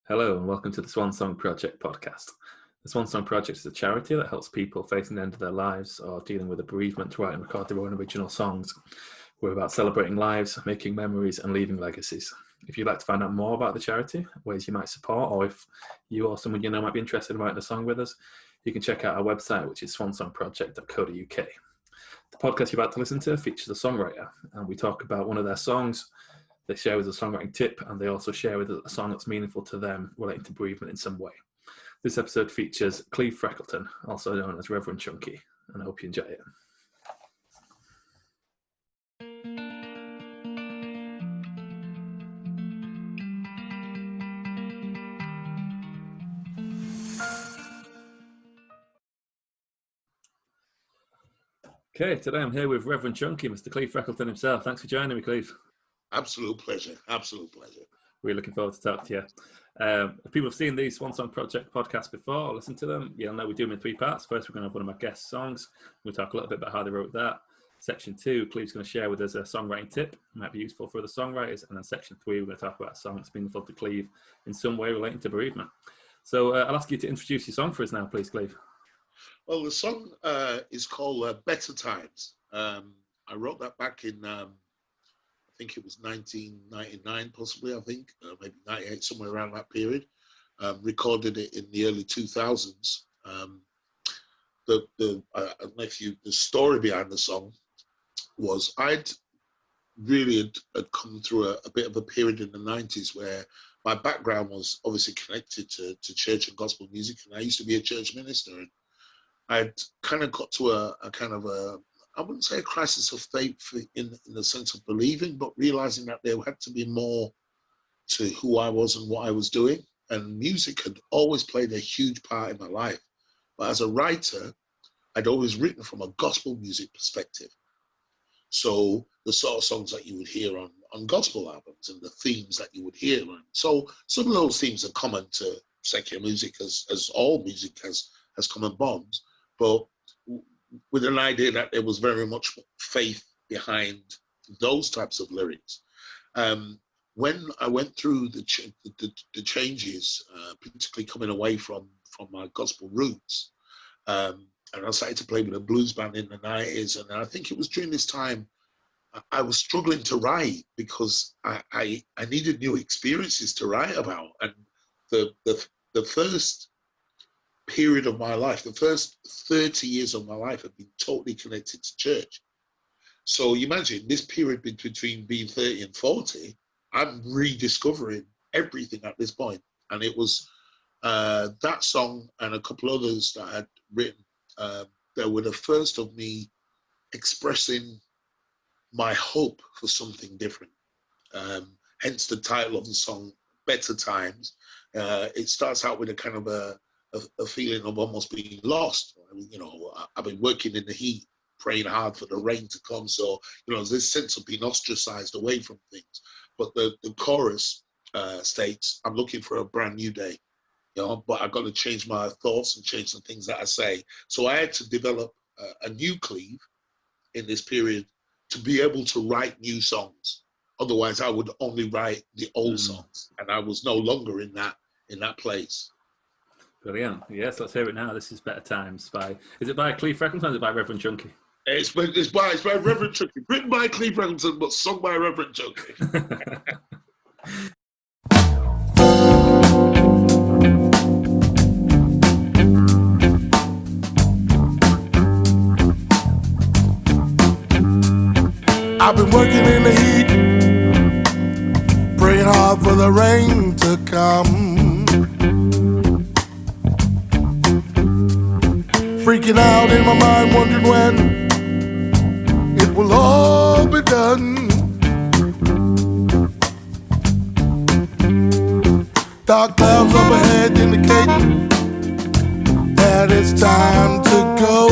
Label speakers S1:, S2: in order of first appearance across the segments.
S1: Hello and welcome to the Swan Song Project Podcast. The Swan Song Project is a charity that helps people facing the end of their lives or dealing with a bereavement to write and record their own original songs. We're about celebrating lives, making memories and leaving legacies. If you'd like to find out more about the charity, ways you might support, or if you or someone you know might be interested in writing a song with us, you can check out our website, which is swansongproject.co.uk. The podcast you're about to listen to features a songwriter, and we talk about one of their songs. They share with us a songwriting tip, and they also share with us a song that's meaningful to them relating to bereavement in some way. This episode features Cleve Freckleton, also known as Reverend Chunky, and I hope you enjoy it. Okay, today I'm here with Reverend Chunky, Mr. Cleve Freckleton himself. Thanks for joining me, Cleve.
S2: Absolute pleasure.
S1: Really looking forward to talk to you. If people have seen these Swan Song Project podcasts before or listened to them, you'll know we do them in three parts. First, we're going to have one of my guest songs. We'll talk a little bit about how they wrote that. Section 2, Cleve's going to share with us a songwriting tip. It might be useful for other songwriters. And then Section 3, we're going to talk about a song that's meaningful to Cleve in some way relating to bereavement. So I'll ask you to introduce your song for us now, please, Cleve.
S2: Well, the song is called Better Times. I wrote that back in, I think it was 1999, possibly, maybe 98, somewhere around that period. Recorded it in the early 2000s. The story behind the song was I'd really had come through a bit of a period in the 90s where my background was obviously connected to church and gospel music, and I used to be a church minister. And I'd kind of got to a kind of I wouldn't say a crisis of faith in the sense of believing, but realizing that there had to be more to who I was and what I was doing. And music had always played a huge part in my life. But as a writer, I'd always written from a gospel music perspective. So the sort of songs that you would hear on gospel albums and the themes that you would hear. And so some of those themes are common to secular music, as all music has common bonds. But with an idea that there was very much faith behind those types of lyrics. When I went through the changes, particularly coming away from my gospel roots, and I started to play with a blues band in the 90s, and I think it was during this time I was struggling to write because I needed new experiences to write about. And the first period of my life, the first 30 years of my life have been totally connected to church. So you imagine this period between being 30 and 40, I'm rediscovering everything at this point. And it was that song and a couple others that I had written that were the first of me expressing my hope for something different. Hence the title of the song, Better Times. It starts out with a kind of a feeling of almost being lost. I've been working in the heat, praying hard for the rain to come. So, there's this sense of being ostracized away from things. But the chorus states, I'm looking for a brand new day, but I've got to change my thoughts and change the things that I say. So I had to develop a new Cleve in this period to be able to write new songs. Otherwise, I would only write the old songs, and I was no longer in that place.
S1: Brilliant. Yes, let's hear it now. This is Better Times is it by Cleve Freckleton or is it by Reverend Chunky?
S2: It's by Reverend Chunky. Written by Cleve Freckleton, but sung by Reverend Chunky.
S3: I've been working in the heat, praying hard for the rain to come. Freaking out in my mind, wondering when it will all be done. Dark clouds up ahead indicating that it's time to go.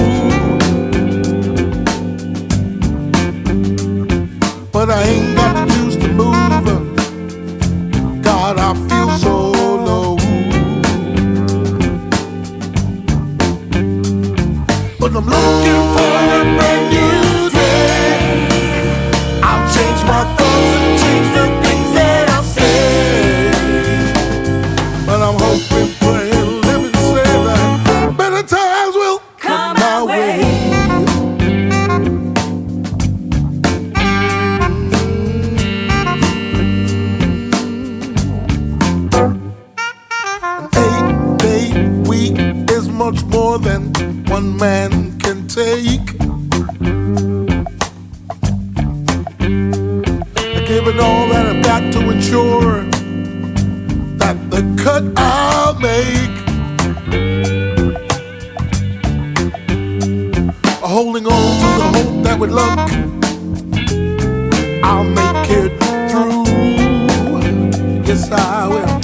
S3: But I ain't got the juice to move. God, I feel so low. But I'm looking for a brand new day. I'll change my thoughts and change the things that I say. much more than one man can take. I give it all that I've got to ensure that the cut I'll make, holding on to the hope that with luck I'll make it through. Yes, I will.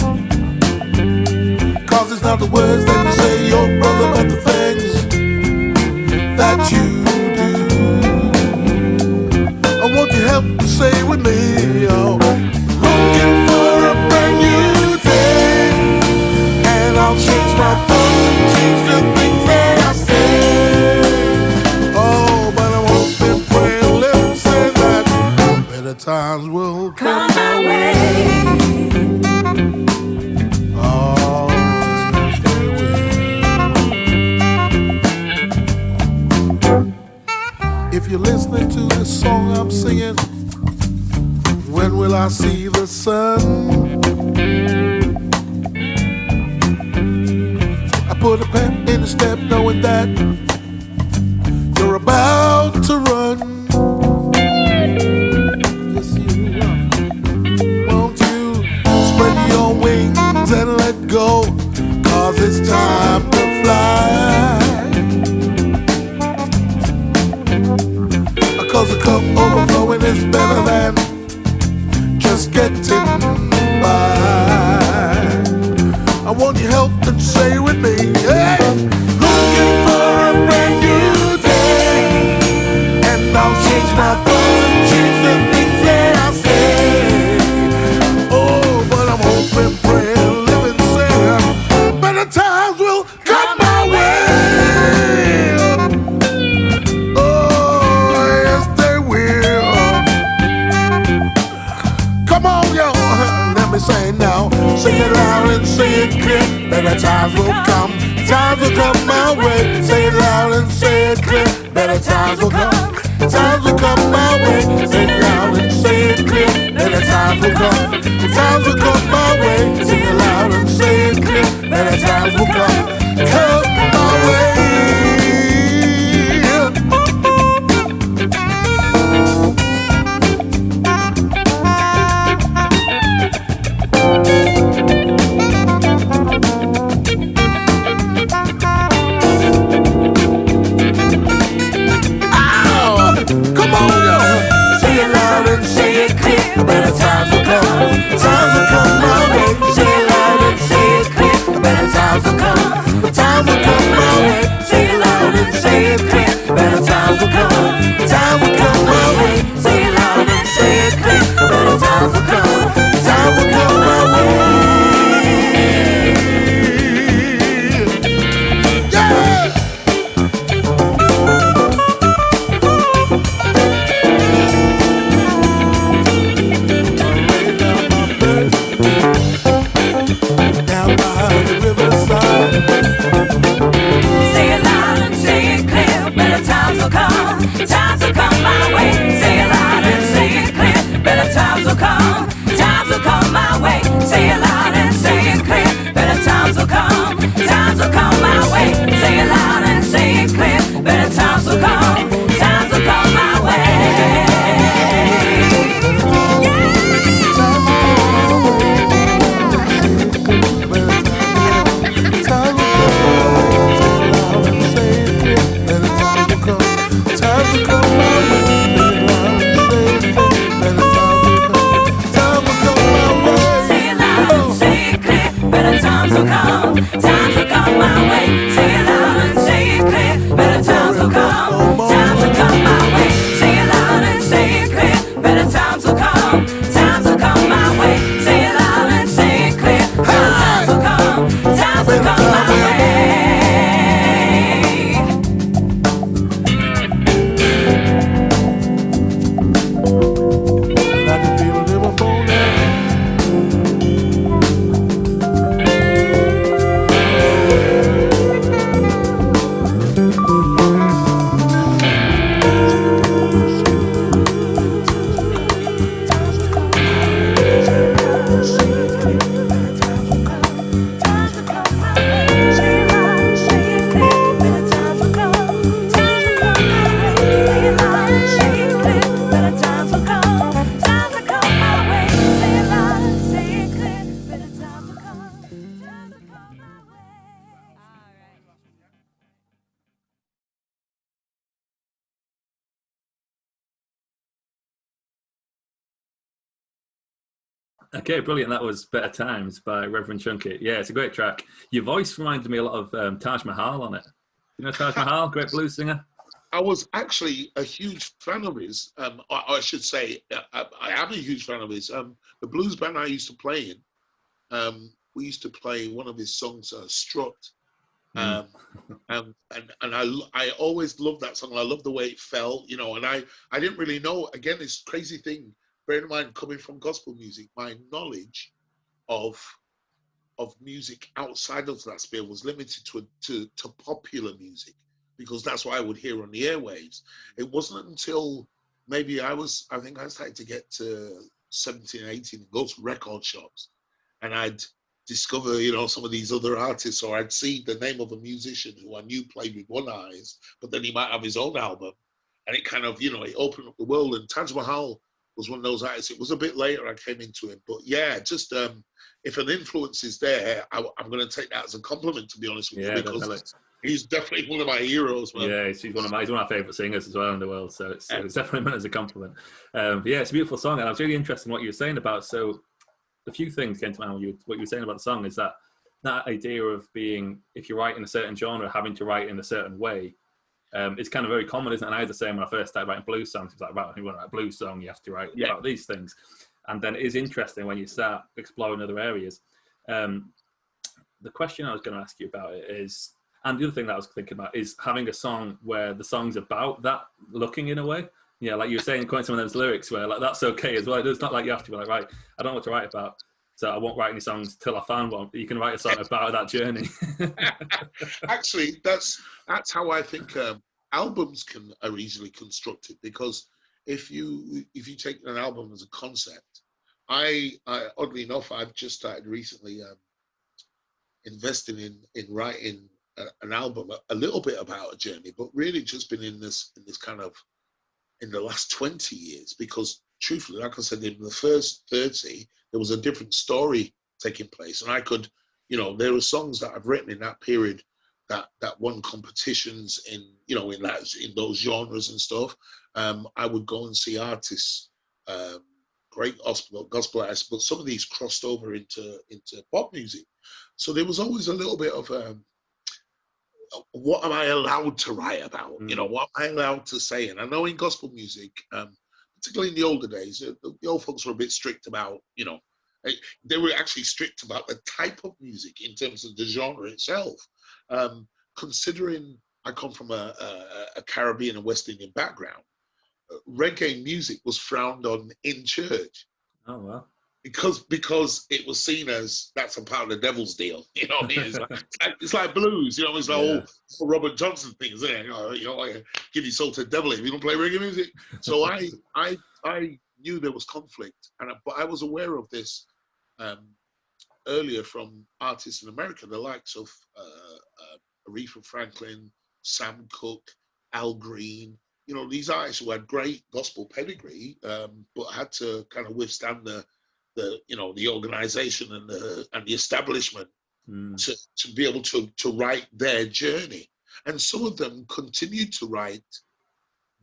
S3: 'Cause it's not the words that you say, your brother, but the things that you do. I want you help to say with me, oh, looking for a brand new day, and I'll change my thoughts and change the things that I say. Oh, but I'm hoping, praying, living, saying that better times will come my way. Oh, yes, they will. If you're listening to this song I'm singing, when will I see the sun? I put a pen in the step knowing that you're about to run. Yes, you are. Won't you spread your wings and let go? 'Cause it's time to fly. 'Cause a cup overflowing is better than just getting by. I want your help and say with me, hey, looking for a brand new day, and I'll change my thoughts and change the things that I say. Oh, but I'm hoping, praying, living, saying better times will come my way. Oh, yes, they will. Come on, yo, let me say it now. Sing it loud and say it clear. Better times will come. Times will come my way. Say it loud and say it clear. Better times will come. Times will come my way. Say it loud and say it clear. Better times will come. Times will come my way. Say it loud and say it clear. Better times will come. Come my way. Come on, yo. Say it loud and say it clear. Better times will come. Times will come my way. Say it loud and say it clear. Better times will come. Times will come my way. Say it loud and say it clear. Better times will come. Times will come my way. Say it loud and say it clear. Better times will come. Times will come my way. Yeah. Down by the riverside.
S4: Say it loud and say it clear. Better times will come. Times will come my way. Say it loud and say it clear. Better times will come. Times will come my way. Say it loud and say it clear. Better times will come. Times will come my way. Say it loud and say it clear. Better times will come. Times will come my way. Times will come my way. Say it loud and say it clear. Better times will come. Times will come my way. Say it loud and say it clear. Better times will come. Times will come my way. Say it loud and say it clear. Better times will come. Times will come my way.
S3: I can feel it in my bones.
S1: Okay, brilliant. That was Better Times by Reverend Chunky. Yeah, it's a great track. Your voice reminded me a lot of Taj Mahal on it. You know Taj Mahal, great blues singer?
S2: I was actually a huge fan of his. Or I should say, I am a huge fan of his. The blues band I used to play in, we used to play one of his songs, Strut. And I always loved that song. I loved the way it felt, you know, and I didn't really know, again, this crazy thing, bear in mind, coming from gospel music, my knowledge of music outside of that sphere was limited to popular music, because that's what I would hear on the airwaves. It wasn't until maybe I think I started to get to 17, 18 and go to record shops, and I'd discover, you know, some of these other artists, or I'd see the name of a musician who I knew played with one eyes, but then he might have his own album, and it kind of, you know, it opened up the world. And Taj Mahal was one of those artists. It was a bit later I came into him, but yeah, just if an influence is there, I'm going to take that as a compliment, to be honest with you, because definitely. He's definitely one of my heroes, man.
S1: Yeah, he's one of my favorite singers as well in the world, so it's definitely meant as a compliment. Yeah, it's a beautiful song, and I was really interested in what you were saying about. So a few things came to mind when what you were saying about the song is that idea of being, if you write in a certain genre, having to write in a certain way. It's kind of very common, isn't it? And I had the same when I first started writing blues songs. It's like, right, if you want to write a blues song, you have to write about these things. And then it is interesting when you start exploring other areas. The question I was going to ask you about it is, and the other thing that I was thinking about is having a song where the song's about that looking in a way. Yeah, like you were saying, quite some of those lyrics where like that's okay as well. It's not like you have to be like, right, I don't know what to write about, so I won't write any songs till I find one. You can write a song about that journey.
S2: Actually, that's how I think albums are easily constructed, because if you take an album as a concept, I oddly enough, I've just started recently investing in writing an album a little bit about a journey, but really just been in this kind of in the last 20 years, because truthfully, like I said, in the first 30, there was a different story taking place. And I could, you know, there were songs that I've written in that period that won competitions in, you know, in those genres and stuff. I would go and see artists, great gospel artists, but some of these crossed over into pop music. So there was always a little bit of what am I allowed to write about? You know, what am I allowed to say? And I know in gospel music, particularly in the older days, the old folks were a bit strict about, you know, they were actually strict about the type of music in terms of the genre itself. Considering I come from a Caribbean and West Indian background, reggae music was frowned on in church.
S1: Oh, wow.
S2: Because it was seen as that's a part of the devil's deal, you know what I mean? It's like blues, you know, it's like all Robert Johnson things, isn't it? You know, like give your soul to the devil if you don't play reggae music. So I knew there was conflict, but I was aware of this earlier from artists in America, the likes of Aretha Franklin, Sam Cooke, Al Green. You know, these artists who had great gospel pedigree, but had to kind of withstand the you know, the organization and the establishment to be able to write their journey. And some of them continued to write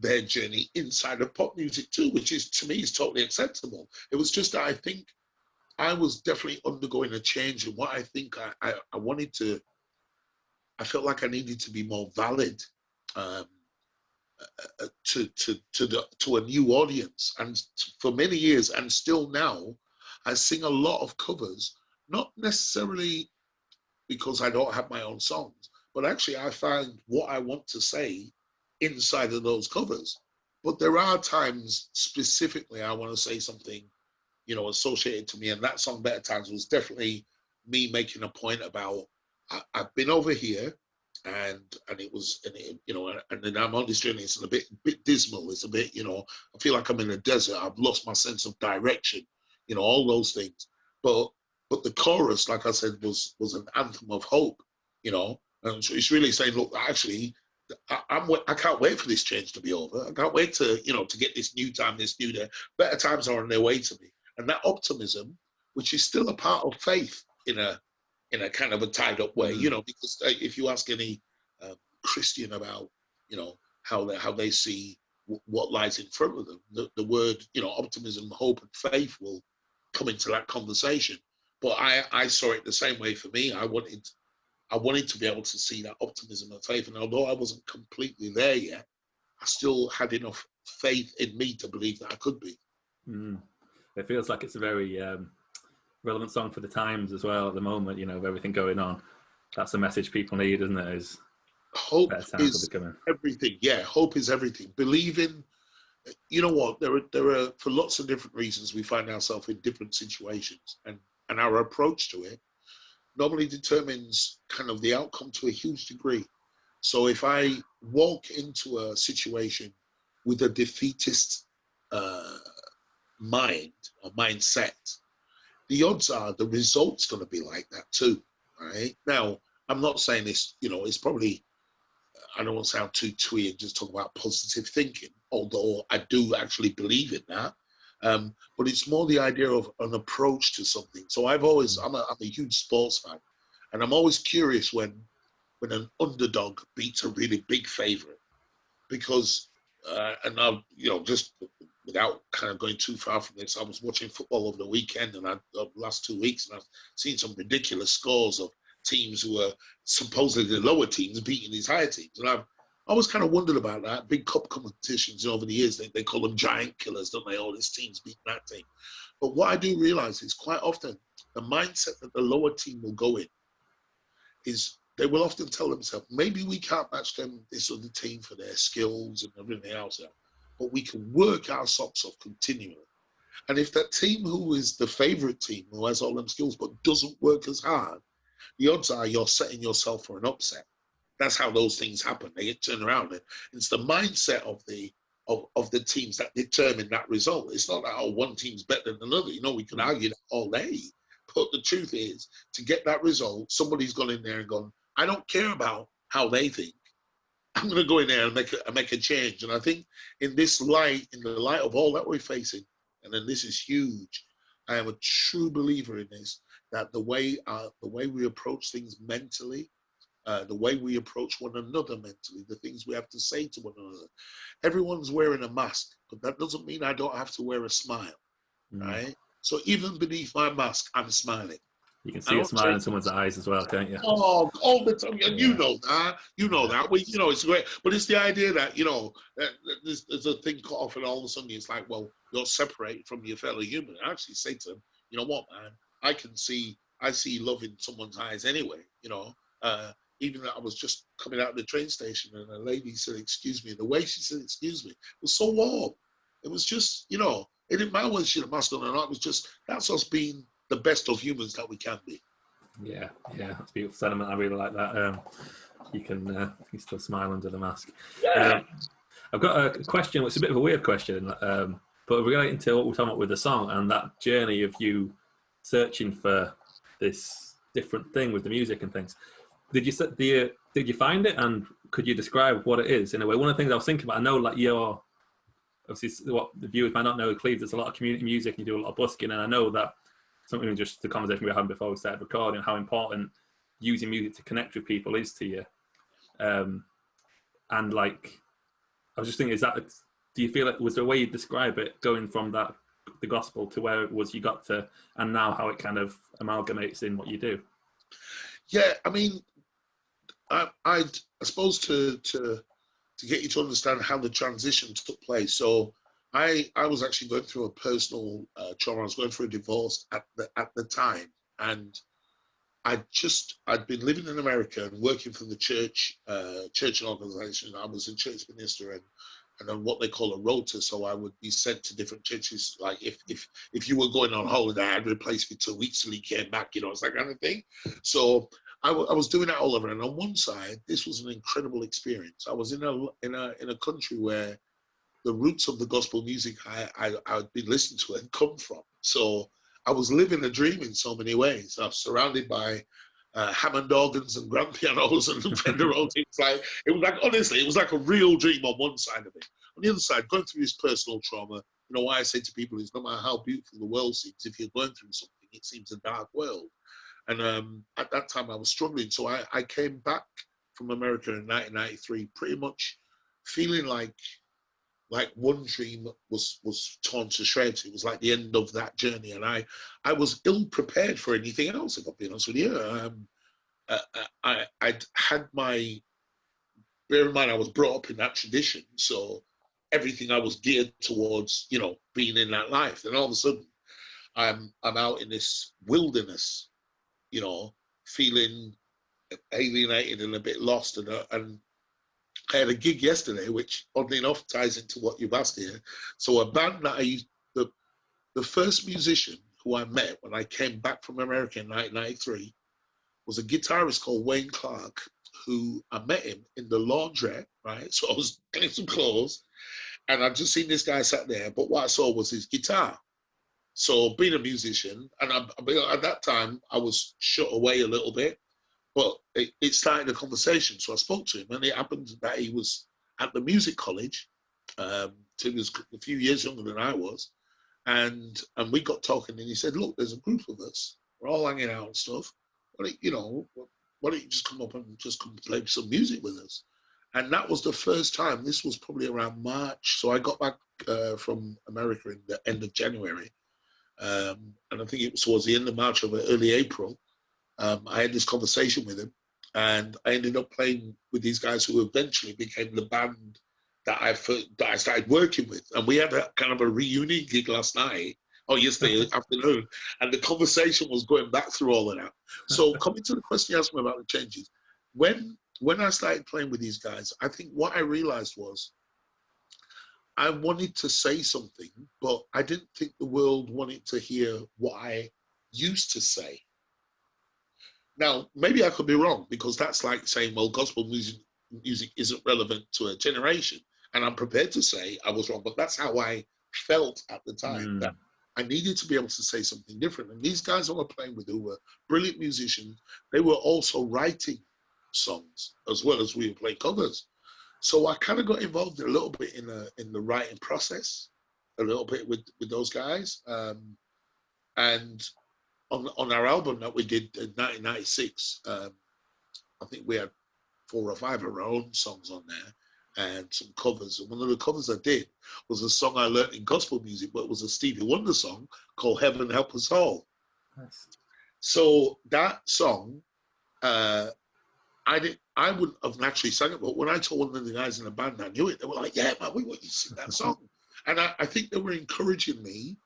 S2: their journey inside of pop music too, which is, to me, is totally acceptable. It was just that I think I was definitely undergoing a change in what I think I wanted to, I felt like I needed to be more valid to a new audience. And for many years, and still now, I sing a lot of covers, not necessarily because I don't have my own songs, but actually I find what I want to say inside of those covers. But there are times specifically I want to say something, you know, associated to me. And that song, Better Times, was definitely me making a point about, I've been over here and you know, and then I'm on this journey. It's a bit dismal. It's a bit, you know, I feel like I'm in a desert. I've lost my sense of direction. You know, all those things, but the chorus, like I said, was an anthem of hope. You know, and so it's really saying, look, actually, I can't wait for this change to be over. I can't wait to, you know, to get this new time, this new day. Better times are on their way to me, and that optimism, which is still a part of faith in a kind of a tied up way. You know, because if you ask any Christian about, you know, how they see what lies in front of them, the word, you know, optimism, hope, and faith will come into that conversation. But I saw it the same way for me. I wanted to be able to see that optimism and faith. And although I wasn't completely there yet, I still had enough faith in me to believe that I could be.
S1: It feels like it's a very relevant song for the times as well at the moment, you know, with everything going on. That's the message people need, isn't it? Is
S2: hope is everything. Yeah, hope is everything. Believing, you know what, there are, for lots of different reasons, we find ourselves in different situations. And our approach to it normally determines kind of the outcome to a huge degree. So if I walk into a situation with a defeatist mind or mindset, the odds are the result's going to be like that too, right? Now, I'm not saying this, you know, it's probably, I don't want to sound too twee and just talk about positive thinking, although I do actually believe in that. But it's more the idea of an approach to something. So I'm a huge sports fan, and I'm always curious when an underdog beats a really big favorite, because, and now, you know, just without kind of going too far from this, I was watching football over the weekend and the last 2 weeks, and I've seen some ridiculous scores of teams who are supposedly the lower teams beating these higher teams. And I've always kind of wondered about that. Big cup competitions over the years, they call them giant killers, don't they? All these teams beating that team. But what I do realize is quite often the mindset that the lower team will go in is they will often tell themselves, maybe we can't match them, this other team, for their skills and everything else, but we can work our socks off continually. And if that team who is the favorite team, who has all them skills but doesn't work as hard, the odds are you're setting yourself for an upset. That's how those things happen. They get turned around. It's the mindset of the teams that determine that result. It's not that, oh, one team's better than another. You know, we can argue that all day. But the truth is, to get that result, somebody's gone in there and gone, I don't care about how they think. I'm going to go in there and make a change. And I think in the light of all that we're facing, and then this is huge, I am a true believer in this, that the way we approach things mentally, the way we approach one another mentally, the things we have to say to one another. Everyone's wearing a mask, but that doesn't mean I don't have to wear a smile, right? So even beneath my mask, I'm smiling.
S1: You can see a smile in someone's eyes as well, can't you?
S2: Oh, all the time. And you know that. You know that. Well, you know, it's great. But it's the idea that, you know, there's a thing cut off and all of a sudden it's like, well, you're separated from your fellow human. I actually say to them, you know what, man? I see love in someone's eyes anyway, you know. Even that I was just coming out of the train station and a lady said, excuse me. And the way she said, excuse me, was so warm. It was just, you know, it didn't matter whether she had a mask on or not. It was just, that's us being the best of humans that we can be.
S1: Yeah, that's a beautiful sentiment. I really like that. You can still smile under the mask.
S2: Yeah.
S1: I've got a question, which is a bit of a weird question, but relating to what we're talking about with the song and that journey of you searching for this different thing with the music and things. Did you find it, and could you describe what it is in a way? One of the things I was thinking about, I know, like, you're obviously, what the viewers might not know, Cleve, there's a lot of community music, and you do a lot of busking, and I know that something, just the conversation we were having before we started recording, how important using music to connect with people is to you. And like, I was just thinking, do you feel it was there a way you describe it, going from that, the gospel, to where it was you got to, and now how it kind of amalgamates in what you do?
S2: Yeah, I mean, I suppose to get you to understand how the transition took place. So I was actually going through a personal trauma. I was going through a divorce at the time, and I'd been living in America and working for the church and organization. I was a church minister and on what they call a rota. So I would be sent to different churches. Like if you were going on holiday, I'd replace you 2 weeks till you came back. You know, it's that kind of thing. So I was doing that all over. And on one side, this was an incredible experience. I was in a country where the roots of the gospel music I'd been listening to had come from. So I was living a dream in so many ways. I was surrounded by Hammond organs and grand pianos and Fender Rhodes. Honestly, it was like a real dream on one side of it. On the other side, going through this personal trauma, you know, why I say to people is, no matter how beautiful the world seems, if you're going through something, it seems a dark world. And at that time, I was struggling. So I came back from America in 1993, pretty much feeling like like one dream was torn to shreds. It was like the end of that journey, and I was ill prepared for anything else, if I'm being honest with you. I'd had my, bear in mind I was brought up in that tradition, so everything I was geared towards, you know, being in that life. Then all of a sudden I'm out in this wilderness, you know, feeling alienated and a bit lost, and I had a gig yesterday, which oddly enough ties into what you've asked here. So a band that I used, the first musician who I met when I came back from America in 1993 was a guitarist called Wayne Clark, who I met him in the laundrette, right? So I was getting some clothes and I'd just seen this guy sat there, but what I saw was his guitar. So being a musician, and at that time I was shut away a little bit, but it started a conversation. So I spoke to him, and it happened that he was at the music college. He was a few years younger than I was. And we got talking, and he said, look, there's a group of us. We're all hanging out and stuff. But, you know, why don't you just come up and just come play some music with us? And that was the first time. This was probably around March. So I got back from America in the end of January. And I think it was towards the end of March or early April. I had this conversation with him, and I ended up playing with these guys who eventually became the band that I started working with. And we had a kind of a reunion gig yesterday afternoon, and the conversation was going back through all of that. So coming to the question you asked me about the changes, when I started playing with these guys, I think what I realized was I wanted to say something, but I didn't think the world wanted to hear what I used to say. Now, maybe I could be wrong, because that's like saying, well, gospel music isn't relevant to a generation. And I'm prepared to say I was wrong, but that's how I felt at the time, that I needed to be able to say something different. And these guys I was playing with, who were brilliant musicians, they were also writing songs as well as we were playing covers. So I kind of got involved a little bit in the writing process, a little bit with those guys. And on our album that we did in 1996, I think we had 4 or 5 of our own songs on there and some covers. And one of the covers I did was a song I learned in gospel music, but it was a Stevie Wonder song called Heaven Help Us All. Nice. So that song, I wouldn't have naturally sung it, but when I told one of the guys in the band I knew it, they were like, yeah, man, we want you to sing that song. And I think they were encouraging me,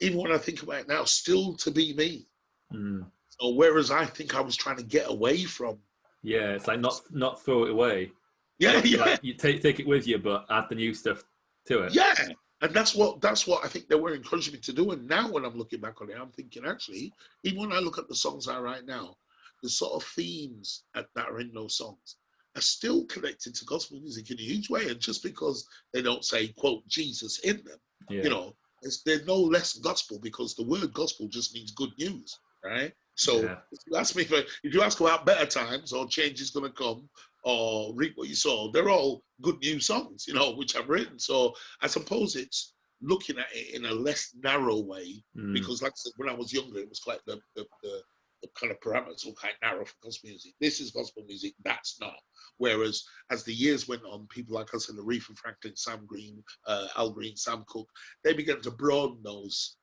S2: even when I think about it now, still to be me. So whereas I think I was trying to get away from.
S1: Yeah, it's like not throw it away.
S2: Yeah, yeah.
S1: Like you take it with you, but add the new stuff to it.
S2: Yeah, and that's what I think they were encouraging me to do. And now when I'm looking back on it, I'm thinking, actually, even when I look at the songs I write now, the sort of themes that are in those songs are still connected to gospel music in a huge way. And just because they don't say, quote, Jesus in them, you know, they're no less gospel, because the word gospel just means good news, right? So if you ask about better times or change is going to come or reap what you sow, they're all good news songs, you know, which I've written. So I suppose it's looking at it in a less narrow way, because like I said, when I was younger, it was quite the kind of parameters were quite narrow for gospel music. This is gospel music, that's not. Whereas as the years went on, people like us in Cleve Freckleton, Sam Green, Al Green, Sam Cooke, they began to broaden those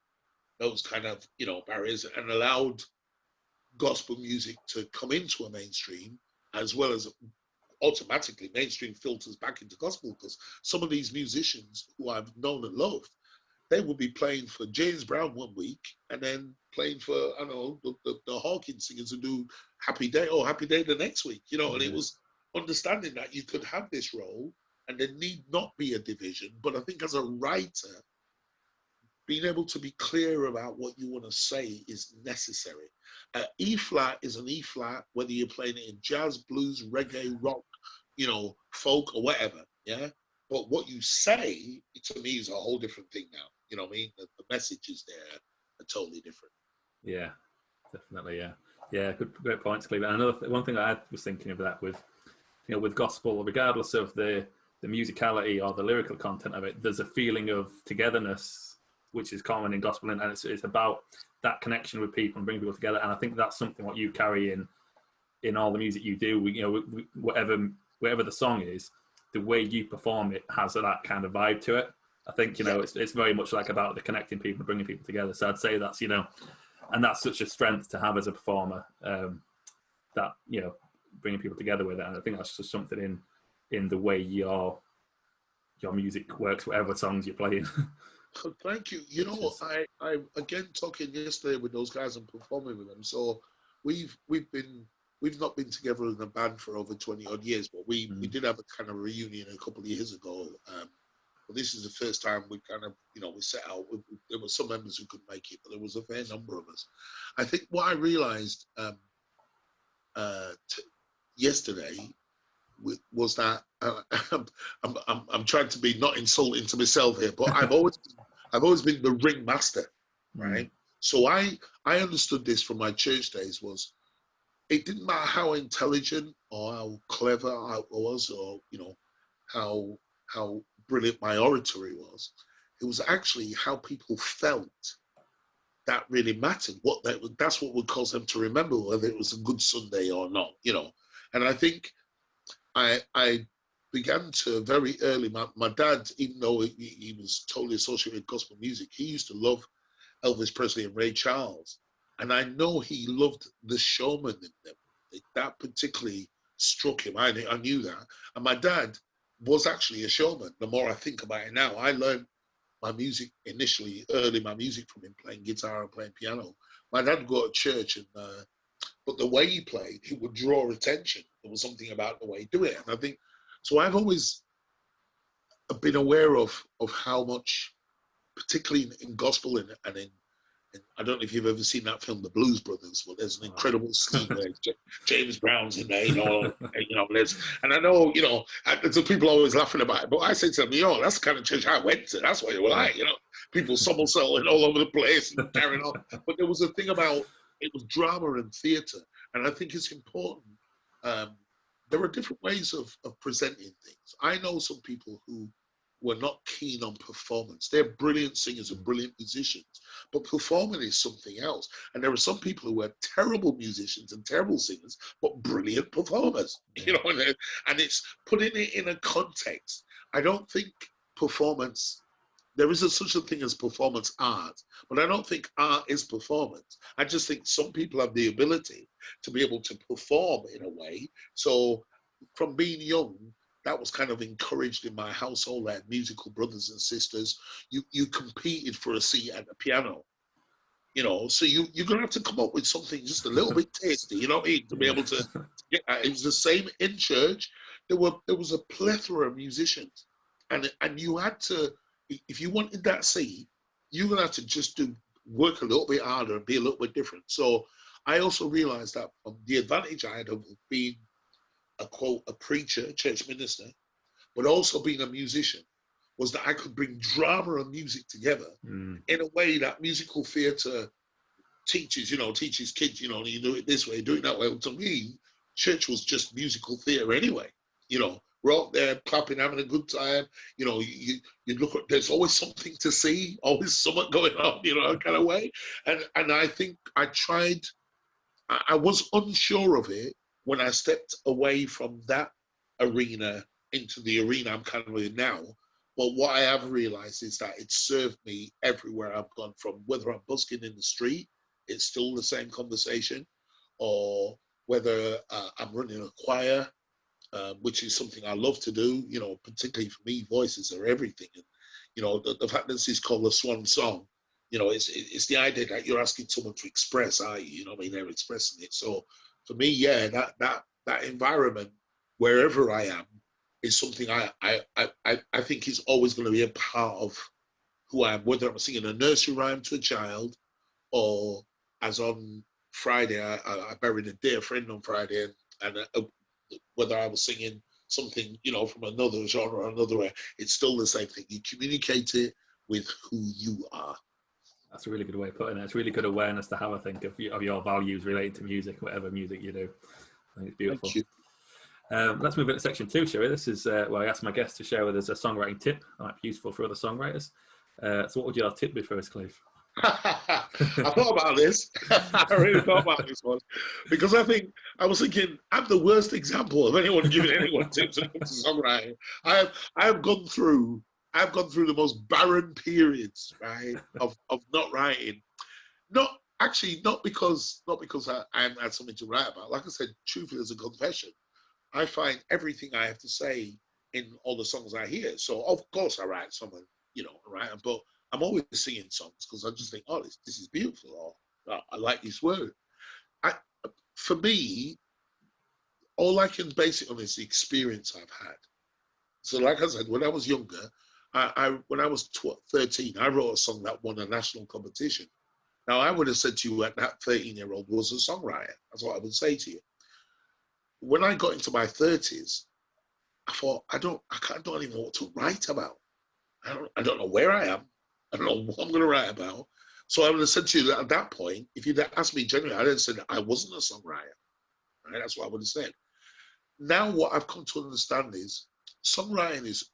S2: kind of, you know, barriers, and allowed gospel music to come into a mainstream, as well as automatically mainstream filters back into gospel, because some of these musicians who I've known and loved, they would be playing for James Brown one week and then playing for, I don't know, the Hawkins singers who do Happy Day the next week, you know. And it was understanding that you could have this role and there need not be a division. But I think as a writer, being able to be clear about what you want to say is necessary. E flat is an E flat, whether you're playing it in jazz, blues, reggae, rock, you know, folk or whatever, yeah? But what you say, to me, is a whole different thing now. You know what I mean? The messages there are totally different.
S1: Yeah, definitely, yeah. Yeah, great points, Cleve. And one thing I was thinking of that with, you know, with gospel, regardless of the musicality or the lyrical content of it, there's a feeling of togetherness, which is common in gospel, and it's about that connection with people and bringing people together. And I think that's something what you carry in all the music you do. You know, whatever the song is, the way you perform it has that kind of vibe to it. I think, it's very much like about the connecting people, bringing people together. So I'd say that's, and that's such a strength to have as a performer, that, bringing people together with it. And I think that's just something in the way your music works, whatever songs you're playing.
S2: Thank you. I again talking yesterday with those guys and performing with them. So we've not been together in a band for over 20 odd years, but we did have a kind of reunion a couple of years ago. But this is the first time we kind of, we set out. There were some members who couldn't make it, but there was a fair number of us. I think what I realised yesterday was that I'm trying to be not insulting to myself here, but I've always been the ringmaster, right? So I understood this from my church days was it didn't matter how intelligent or how clever I was, or how brilliant my oratory was. It was actually how people felt that really mattered. That's what would cause them to remember whether it was a good Sunday or not, And I think I began to very early. My dad, even though he was totally associated with gospel music, he used to love Elvis Presley and Ray Charles, and I know he loved the showman in them. That particularly struck him. I knew that, and my dad was actually a showman. The more I think about it now, I learned my music my music from him playing guitar and playing piano. My dad would go to church, and but the way he played, he would draw attention. There was something about the way he do it, and I think so. I've always been aware of how much, particularly in gospel and in I don't know if you've ever seen that film, The Blues Brothers. Well, there's an incredible scene where James Brown's in there, there's, and I know, so people are always laughing about it, but I say to them, that's the kind of church I went to. That's what it was like, people somersaulting all over the place and carrying on. But there was a thing about, it was drama and theatre, and I think it's important. There are different ways of presenting things. I know some people who were not keen on performance. They're brilliant singers and brilliant musicians, but performing is something else. And there are some people who are terrible musicians and terrible singers, but brilliant performers, and it's putting it in a context. I don't think performance, there is such a thing as performance art, but I don't think art is performance. I just think some people have the ability to be able to perform in a way. So from being young, that was kind of encouraged in my household. I had musical brothers and sisters. You competed for a seat at the piano, so you're going to have to come up with something just a little bit tasty, to be able to get that. It was the same in church. There was a plethora of musicians, and you had to, if you wanted that seat, you're going to have to just work a little bit harder and be a little bit different. So I also realized that the advantage I had of being a preacher, a church minister, but also being a musician, was that I could bring drama and music together in a way that musical theatre teaches kids, you do it this way, do it that way. To me, church was just musical theatre anyway. We're out there clapping, having a good time. You look at, there's always something to see, always something going on, kind of way. And I think I was unsure of it when I stepped away from that arena into the arena I'm kind of in now. But what I have realized is that it served me everywhere I've gone from, whether I'm busking in the street, it's still the same conversation, or whether I'm running a choir, which is something I love to do, particularly for me, voices are everything. And, the fact that this is called a Swan Song, it's the idea that you're asking someone to express, they're expressing it. So for me, yeah, that environment, wherever I am, is something I think is always going to be a part of who I am, whether I'm singing a nursery rhyme to a child, or as on Friday, I buried a dear friend on Friday, and whether I was singing something, from another genre or another way, it's still the same thing. You communicate it with who you are.
S1: That's a really good way of putting it. It's really good awareness to have, I think, of your values relating to music, whatever music you do. I think it's beautiful.
S2: Thank you.
S1: Let's move into section 2, shall we? This is where I ask my guests to share with us a songwriting tip that might be useful for other songwriters. So what would your tip be for us, Cleve?
S2: I thought about this. I really thought about this one because I was thinking I'm the worst example of anyone giving anyone tips when it comes to songwriting. I have gone through the most barren periods, right, of not writing. Not because I haven't had something to write about. Like I said, truthfully as a confession, I find everything I have to say in all the songs I hear. So of course I write someone, right? But I'm always singing songs because I just think, oh, this is beautiful, or I like this word. For me, all I can base it on is the experience I've had. So like I said, when I was younger, when I was 13, I wrote a song that won a national competition. Now, I would have said to you that 13-year-old was a songwriter. That's what I would say to you. When I got into my 30s, I thought, I don't even know what to write about. I don't know where I am. I don't know what I'm going to write about. So I would have said to you that at that point, if you'd asked me genuinely, I'd have said I wasn't a songwriter. Right? That's what I would have said. Now, what I've come to understand is songwriting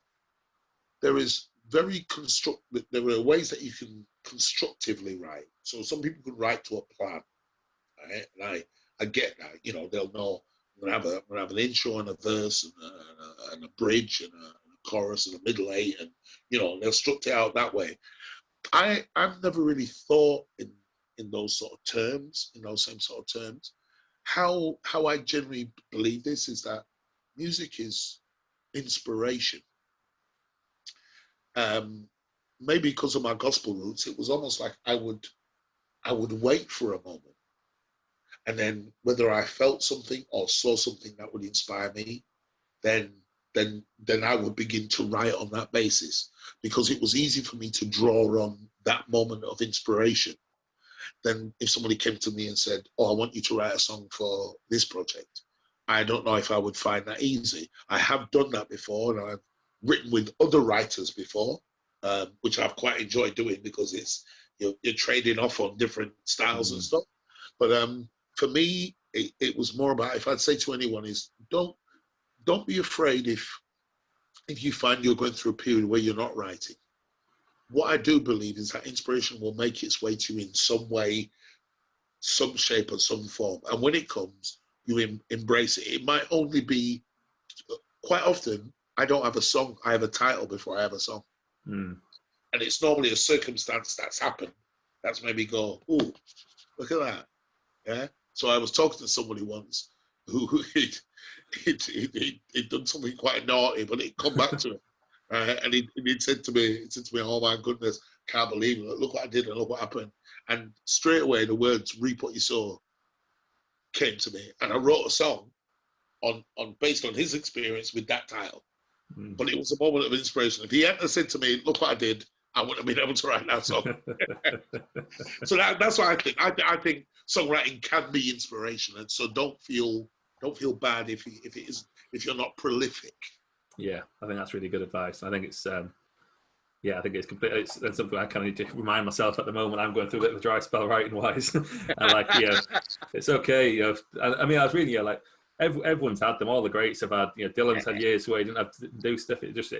S2: there are ways that you can constructively write. So some people can write to a plan, right? And I get that. They'll know I'm gonna have an intro and a verse and a bridge and a chorus and a middle eight, and they'll structure it out that way. I've never really thought in those sort of terms, in those same sort of terms. How I generally believe this is that music is inspiration. Maybe because of my gospel roots, it was almost like I would wait for a moment, and then whether I felt something or saw something that would inspire me, then I would begin to write on that basis, because it was easy for me to draw on that moment of inspiration. Then if somebody came to me and said, "Oh, I want you to write a song for this project," I don't know if I would find that easy. I have done that before, and I've written with other writers before, which I've quite enjoyed doing, because it's you're trading off on different styles and stuff. But for me, it was more about, if I'd say to anyone, is don't be afraid if you find you're going through a period where you're not writing. What I do believe is that inspiration will make its way to you in some way, some shape or some form. And when it comes, you embrace it. It might only be, quite often, I don't have a song, I have a title before I have a song. And it's normally a circumstance that's happened that's made me go, "Ooh, look at that." Yeah. So I was talking to somebody once who he'd done something quite naughty, but it come back to him. And he said to me, "Oh my goodness, can't believe it. Look what I did and look what happened." And straight away the words "reap what you sow" came to me, and I wrote a song on based on his experience with that title. But it was a moment of inspiration. If he hadn't said to me, "Look what I did," I wouldn't have been able to write that song. So that's what I think. I think songwriting can be inspiration, and so don't feel bad if you're not prolific.
S1: Yeah, I think that's really good advice. I think it's I think it's completely. It's something I kind of need to remind myself at the moment. I'm going through a bit of a dry spell writing wise, and it's okay. I mean, I was reading everyone's had them. All the greats have had. Dylan's had years where he didn't have to do stuff. It's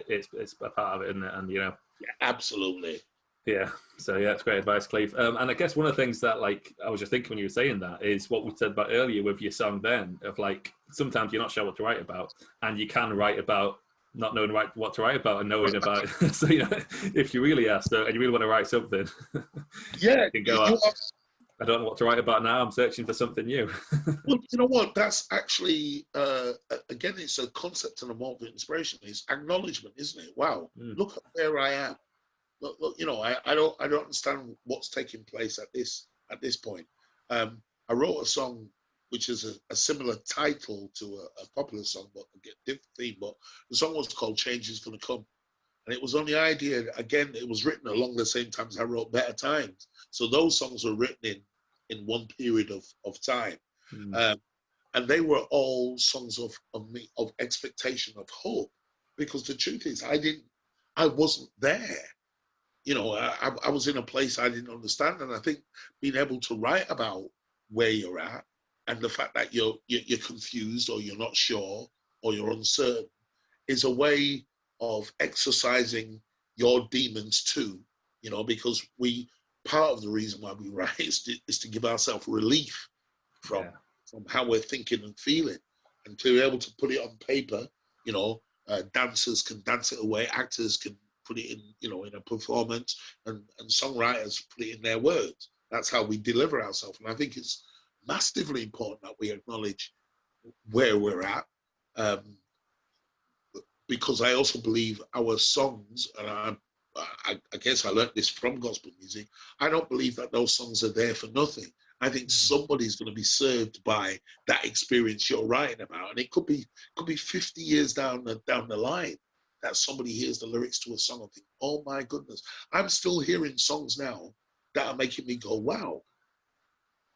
S1: a part of it, isn't it? And
S2: Yeah, absolutely.
S1: Yeah. So it's great advice, Cleve. And I guess one of the things that I was just thinking when you were saying that is what we said about earlier with your song then, of sometimes you're not sure what to write about, and you can write about not knowing what to write about and knowing about it. So if you really ask and you really want to write something, you can go out. I don't know what to write about now. I'm searching for something new.
S2: Well, you know what? That's actually, again, it's a concept and a moment of inspiration. It's acknowledgement, isn't it? Wow, look at where I am. Look, I don't understand what's taking place at this point. I wrote a song which is a similar title to a popular song, but a different theme. But the song was called "Change Is Gonna Come." And it was on the idea, again, it was written along the same time as I wrote Better Times. So those songs were written in one period of time. And they were all songs of expectation, of hope. Because the truth is, I wasn't there. I was in a place I didn't understand. And I think being able to write about where you're at and the fact that you're confused or you're not sure or you're uncertain is a way of exercising your demons too, because we part of the reason why we write is to give ourselves relief from how we're thinking and feeling, and to be able to put it on paper. You know, dancers can dance it away, actors can put it in, you know, in a performance, and songwriters put it in their words. That's how we deliver ourselves. And I think it's massively important that we acknowledge where we're at, because I also believe our songs, and I guess I learned this from gospel music, I don't believe that those songs are there for nothing. I think somebody's going to be served by that experience you're writing about, and it could be 50 years down the line that somebody hears the lyrics to a song and think, oh my goodness, I'm still hearing songs now that are making me go, wow.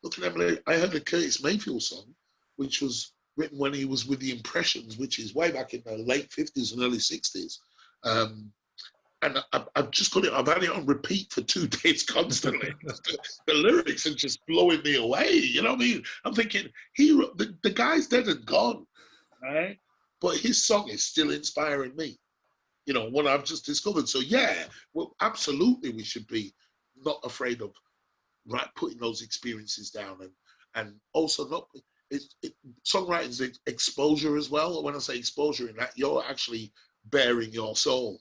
S2: Look at them. I heard a Curtis Mayfield song, which was written when he was with the Impressions, which is way back in the late 50s and early 60s. And I've just got it, I've had it on repeat for 2 days constantly. The lyrics are just blowing me away, you know what I mean? I'm thinking, the guy's dead and gone, right? But his song is still inspiring me, you know, what I've just discovered. So yeah, well, absolutely we should be not afraid of putting those experiences down, and also not, songwriting is exposure as well. When I say exposure, in that you're actually bearing your soul.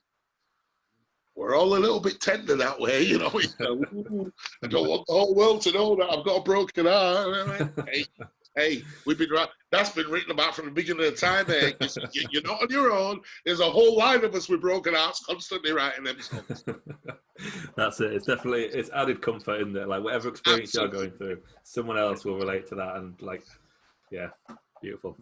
S2: We're all a little bit tender that way, you know. I don't want the whole world to know that I've got a broken heart. Hey, that's been written about from the beginning of time. Hey, you're not on your own. There's a whole line of us with broken hearts constantly writing them songs.
S1: That's it. It's added comfort in there. Like whatever experience you're going through, someone else will relate to that, and like, yeah, beautiful.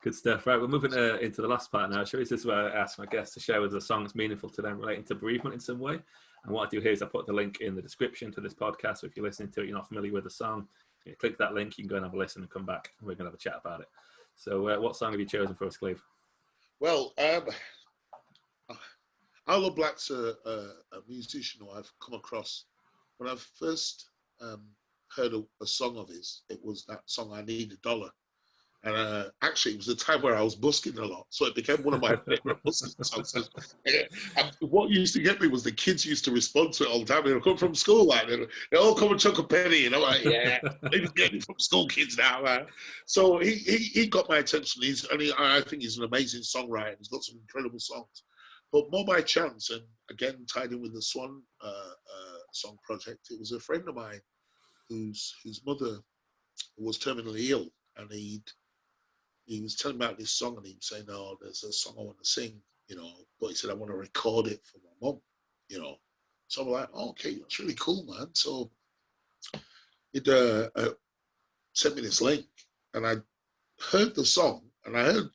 S1: Good stuff. Right, we're moving into the last part now. Sure, this is where I ask my guests to share with us a song that's meaningful to them, relating to bereavement in some way. And what I do here is I put the link in the description to this podcast. So if you're listening to it, you're not familiar with the song, you click that link, you can go and have a listen and come back, and we're going to have a chat about it. So what song have you chosen for us, Cleve?
S2: Well, Aloe Blacc's a musician who I've come across. When I first heard a song of his, it was that song, I Need a Dollar. And actually, it was a time where I was busking a lot, so it became one of my favorite busking songs. And what used to get me was the kids used to respond to it all the time. They'd come from school, like, they all come and chuck a penny, and I'm like, yeah, maybe getting from school kids now, man. So he got my attention. I think he's an amazing songwriter. He's got some incredible songs. But more by chance, and again tied in with the Swan Song Project, it was a friend of mine whose mother was terminally ill, and he was telling me about this song, and he was saying, "Oh, there's a song I want to sing, you know." But he said, "I want to record it for my mum, you know." So I'm like, oh, "Okay, that's really cool, man." So it sent me this link, and I heard the song, and I heard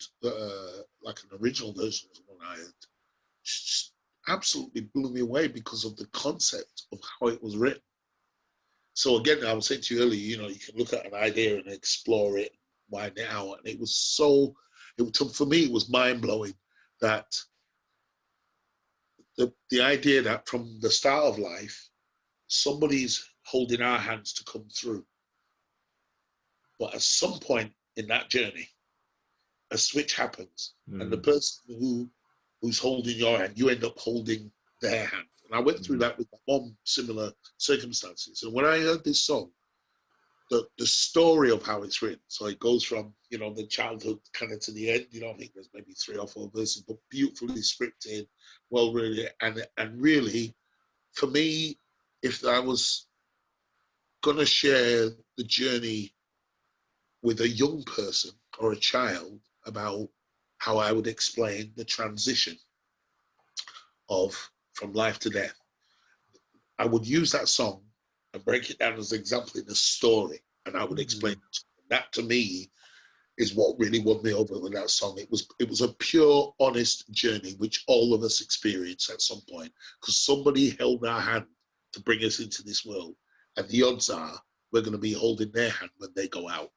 S2: like an original version of the one I heard. Just absolutely blew me away because of the concept of how it was written. So again, I was saying to you earlier, you know, you can look at an idea and explore it, widen it out, and it was so. For me, it was mind blowing that the idea that from the start of life, somebody's holding our hands to come through, but at some point in that journey, a switch happens, and the person who's holding your hand, you end up holding their hand. And I went through that with my mom, similar circumstances. And when I heard this song, the story of how it's written, so it goes from, you know, the childhood kind of to the end, you know, I think there's maybe 3 or 4 verses, but beautifully scripted, well written, and really, for me, if I was gonna share the journey with a young person or a child about how I would explain the transition from life to death, I would use that song and break it down as an example in a story, and I would explain it. That to me is what really won me over with that song. It was a pure, honest journey which all of us experience at some point, because somebody held our hand to bring us into this world, and the odds are we're going to be holding their hand when they go out.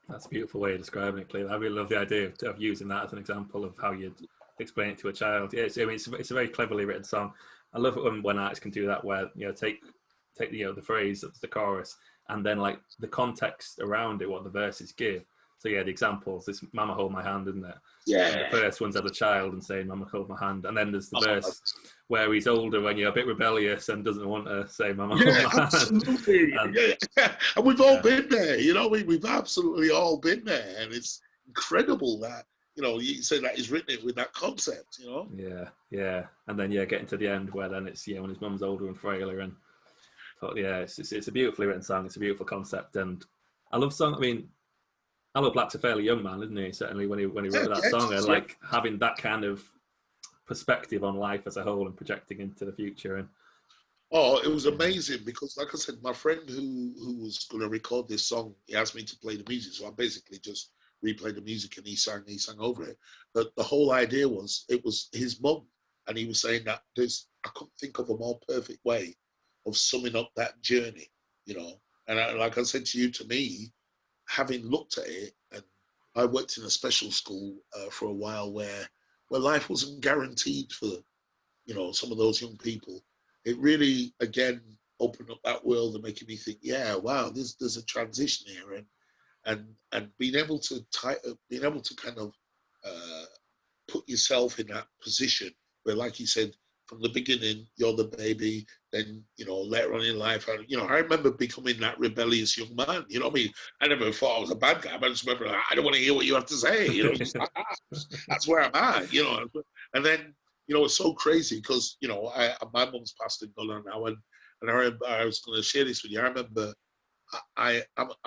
S1: That's a beautiful way of describing it, Cleve. I really love the idea of using that as an example of how you'd explain it to a child. Yeah, it's a very cleverly written song. I love it when artists can do that, where, you know, take you know, the phrase that's the chorus, and then like the context around it, what the verses give, So yeah, the examples, it's Mama Hold My Hand, isn't it?
S2: Yeah.
S1: And the first one's as a child and saying Mama Hold My Hand. And then there's the verse where he's older when you're a bit rebellious and doesn't want to say Mama Hold My Hand.
S2: Absolutely. And we've all been there, you know, we've absolutely all been there. And it's incredible that, you know, you say that he's written it with that concept, you know?
S1: Yeah. And then, getting to the end where then it's, when his mum's older and frailer. And thought, it's a beautifully written song. It's a beautiful concept. And I love song. I mean, Aloe Blacc's a fairly young man, isn't he? Certainly when he wrote that song, and like having that kind of perspective on life as a whole and projecting into the future. And
S2: it was amazing because, like I said, my friend who was going to record this song, he asked me to play the music, so I basically just replayed the music and he sang over it. But the whole idea was it was his mum, and he was saying that I couldn't think of a more perfect way of summing up that journey, you know. And like I said to me, having looked at it, and I worked in a special school for a while where life wasn't guaranteed for, you know, some of those young people. It really, again, opened up that world and making me think, wow, there's a transition here, and being able to kind of put yourself in that position where, like you said, from the beginning, you're the baby. Then, you know, later on in life, I remember becoming that rebellious young man. You know what I mean? I never thought I was a bad guy, but I just remember, like, I don't want to hear what you have to say. You know, just, that's where I'm at. You know, and then, you know, it's so crazy because, you know, my mum's passed and gone on now, and I was going to share this with you. I remember I'm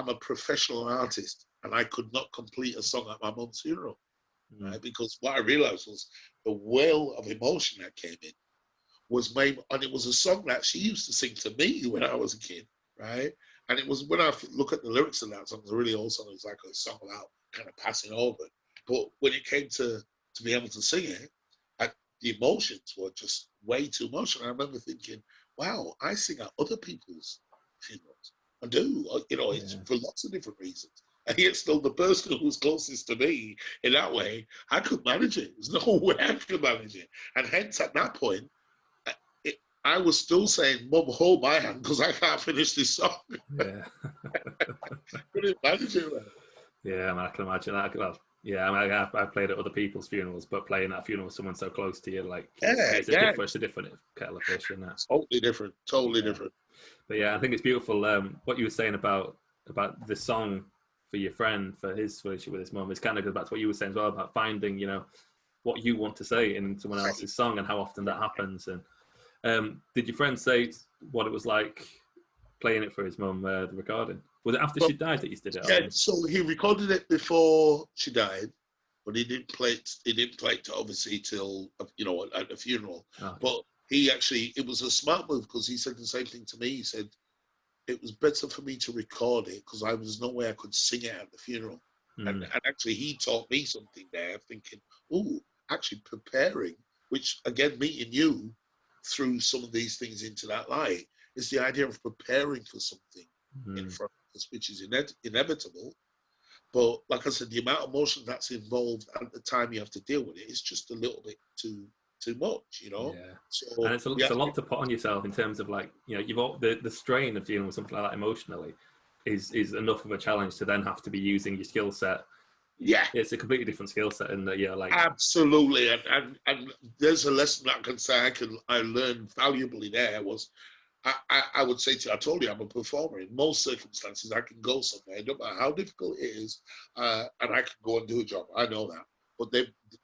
S2: a professional artist, and I could not complete a song at my mum's funeral, right? Because what I realized was the well of emotion that came in was made, and it was a song that she used to sing to me when I was a kid, right? And it was, when I look at the lyrics of that song, it's a really old song. It was like a song about kind of passing over. But when it came to be able to sing it, the emotions were just way too much. And I remember thinking, wow, I sing at other people's funerals. I do, you know, it's for lots of different reasons. And yet still the person who was closest to me in that way, I couldn't manage it. There's no way I could manage it. And hence at that point, I was still saying, Mum, hold my hand because I can't finish this song.
S1: Yeah.
S2: Couldn't manage it, man.
S1: Yeah, I mean, I can imagine that. Well, yeah, I mean, I've played at other people's funerals, but playing at a funeral with someone so close to you, like, it's a different kettle of fish, isn't it?
S2: Totally different.
S1: But yeah, I think it's beautiful. What you were saying about the song for your friend, for his relationship with his mum, is kind of goes back to what you were saying as well about finding, you know, what you want to say in someone else's song and how often that happens. And did your friend say what it was like playing it for his mum, the recording? Was it after she died that you did it?
S2: Yeah, so he recorded it before she died, but he didn't play it. He didn't play it obviously till, you know, at the funeral. Okay. But he actually, it was a smart move because he said the same thing to me. He said it was better for me to record it because I was no way I could sing it at the funeral. And actually, he taught me something there, thinking, actually preparing, which again, meeting you threw some of these things into that light, is the idea of preparing for something in front of us, which is inevitable. But like I said, the amount of emotion that's involved at the time you have to deal with it is just a little bit too much, you know.
S1: Yeah. So, and it's a lot to put on yourself in terms of, like, you know, you've all the strain of dealing with something like that emotionally is enough of a challenge to then have to be using your skill set.
S2: Yeah,
S1: it's a completely different skill set, and like
S2: absolutely. And there's a lesson that I can say I learned valuably there was I would say to you, I told you I'm a performer. In most circumstances, I can go somewhere, no matter how difficult it is, and I can go and do a job. I know that. But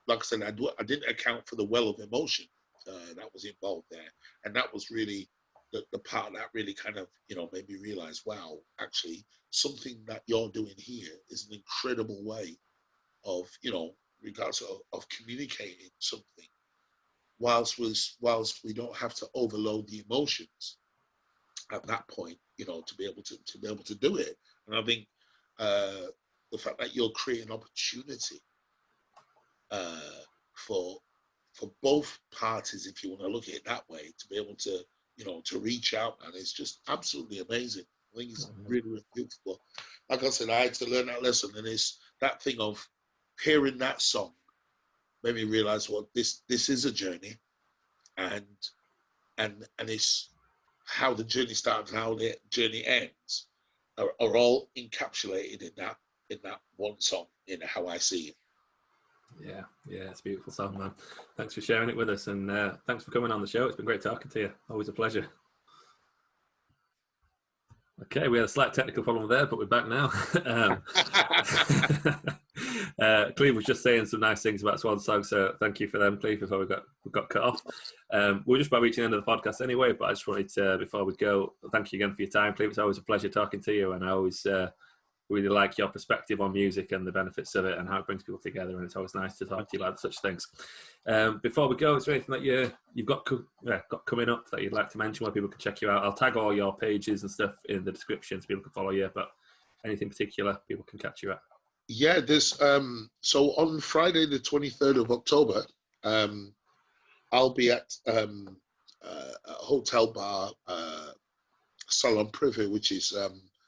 S2: like I said, I didn't account for the well of emotion that was involved there. And that was really the part that really kind of, you know, made me realize, wow, actually, something that you're doing here is an incredible way of, you know, regards of communicating something, whilst we don't have to overload the emotions at that point, you know, to be able to do it. And I think the fact that you're creating opportunity for both parties, if you want to look at it that way, to be able to, you know, to reach out, and it's just absolutely amazing. I think it's really, really beautiful. Like I said, I had to learn that lesson, and it's that thing of hearing that song made me realize, well, this is a journey, and it's how the journey starts and how the journey ends are all encapsulated in in that one song, in How I See It.
S1: Yeah, it's a beautiful song, man. Thanks for sharing it with us, and thanks for coming on the show. It's been great talking to you. Always a pleasure. Okay, we had a slight technical problem there, but we're back now. Cleve was just saying some nice things about Swan Song, so thank you for them, Cleve, before we got cut off. We're just about reaching the end of the podcast anyway, but I just wanted to, before we go, thank you again for your time, Cleve. It's always a pleasure talking to you, and I always really like your perspective on music and the benefits of it and how it brings people together, and it's always nice to talk to you like such things. Before we go, is there anything that you've got coming up that you'd like to mention where people can check you out? I'll tag all your pages and stuff in the description so people can follow you, but anything particular people can catch you at?
S2: Yeah, there's so on Friday the 23rd of October, I'll be at a hotel bar, Salon Privé, which is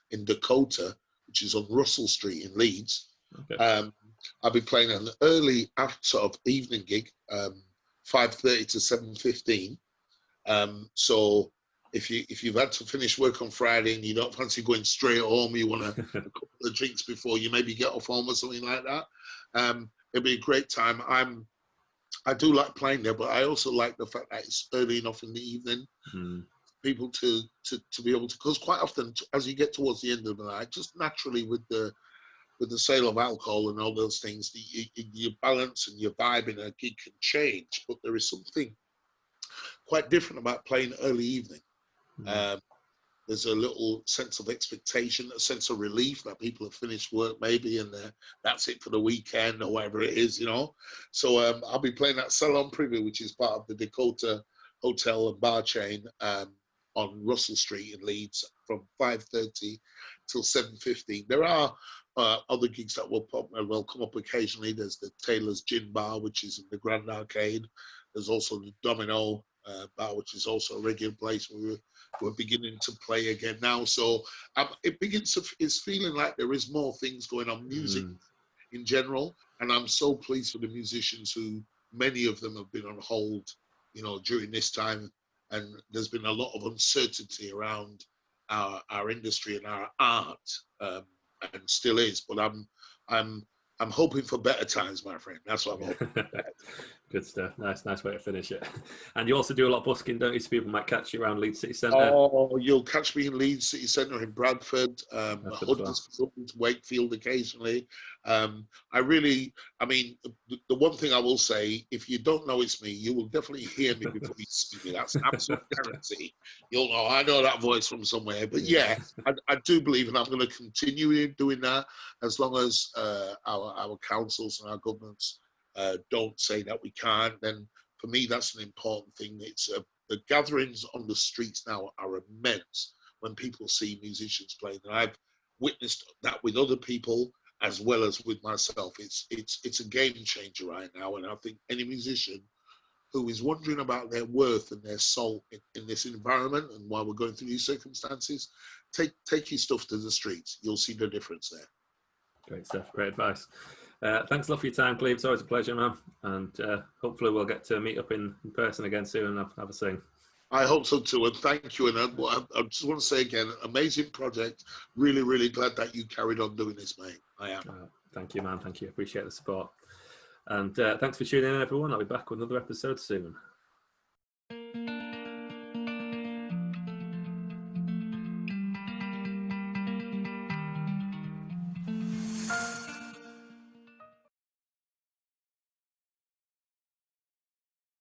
S2: in Dakota, which is on Russell Street in Leeds. Okay. I'll be playing an early sort of evening gig, 5:30 to 7:15. So if you've had to finish work on Friday and you don't fancy going straight home, you want a couple of drinks before you maybe get off home or something like that, it'll be a great time. I do like playing there, but I also like the fact that it's early enough in the evening. People to be able to, because quite often as you get towards the end of the night, just naturally with the sale of alcohol and all those things, your balance and your vibe in a gig can change. But there is something quite different about playing early evening. There's a little sense of expectation, a sense of relief that people have finished work maybe, and that's it for the weekend or whatever it is, So I'll be playing at Salon Privé, which is part of the Dakota hotel and bar chain, on Russell Street in Leeds from 5:30 till 7:15. There are other gigs that will come up occasionally. There's the Taylor's Gin Bar, which is in the Grand Arcade. There's also the Domino Bar, which is also a regular place where we're beginning to play again now. So it's feeling like there is more things going on, music in general. And I'm so pleased for the musicians who, many of them have been on hold, during this time. And there's been a lot of uncertainty around our industry and our art, and still is. But I'm hoping for better times, my friend. That's what I'm hoping for.
S1: Good stuff. Nice way to finish it. And you also do a lot of busking, don't you? So people might catch you around Leeds City Centre.
S2: Oh, you'll catch me in Leeds City Centre, in Bradford, Huddersfield, Wakefield occasionally. The one thing I will say, if you don't know it's me, you will definitely hear me before you see me. That's an absolute guarantee. You'll know, I know that voice from somewhere. But yeah, I do believe, and I'm going to continue doing that as long as our councils and our governments don't say that we can't. Then for me, that's an important thing. It's the gatherings on the streets now are immense when people see musicians playing, and I've witnessed that with other people as well as with myself. It's a game changer right now, and I think any musician who is wondering about their worth and their soul in this environment, and while we're going through these circumstances, take your stuff to the streets. You'll see the difference there.
S1: Great stuff. Great advice. Thanks a lot for your time, Cleve. It's always a pleasure, man. And hopefully we'll get to meet up in person again soon and have a sing.
S2: I hope so too, and thank you. And I just want to say again, amazing project. Really, really glad that you carried on doing this, mate. I am.
S1: Thank you, man. Thank you. Appreciate the support. And thanks for tuning in, everyone. I'll be back with another episode soon.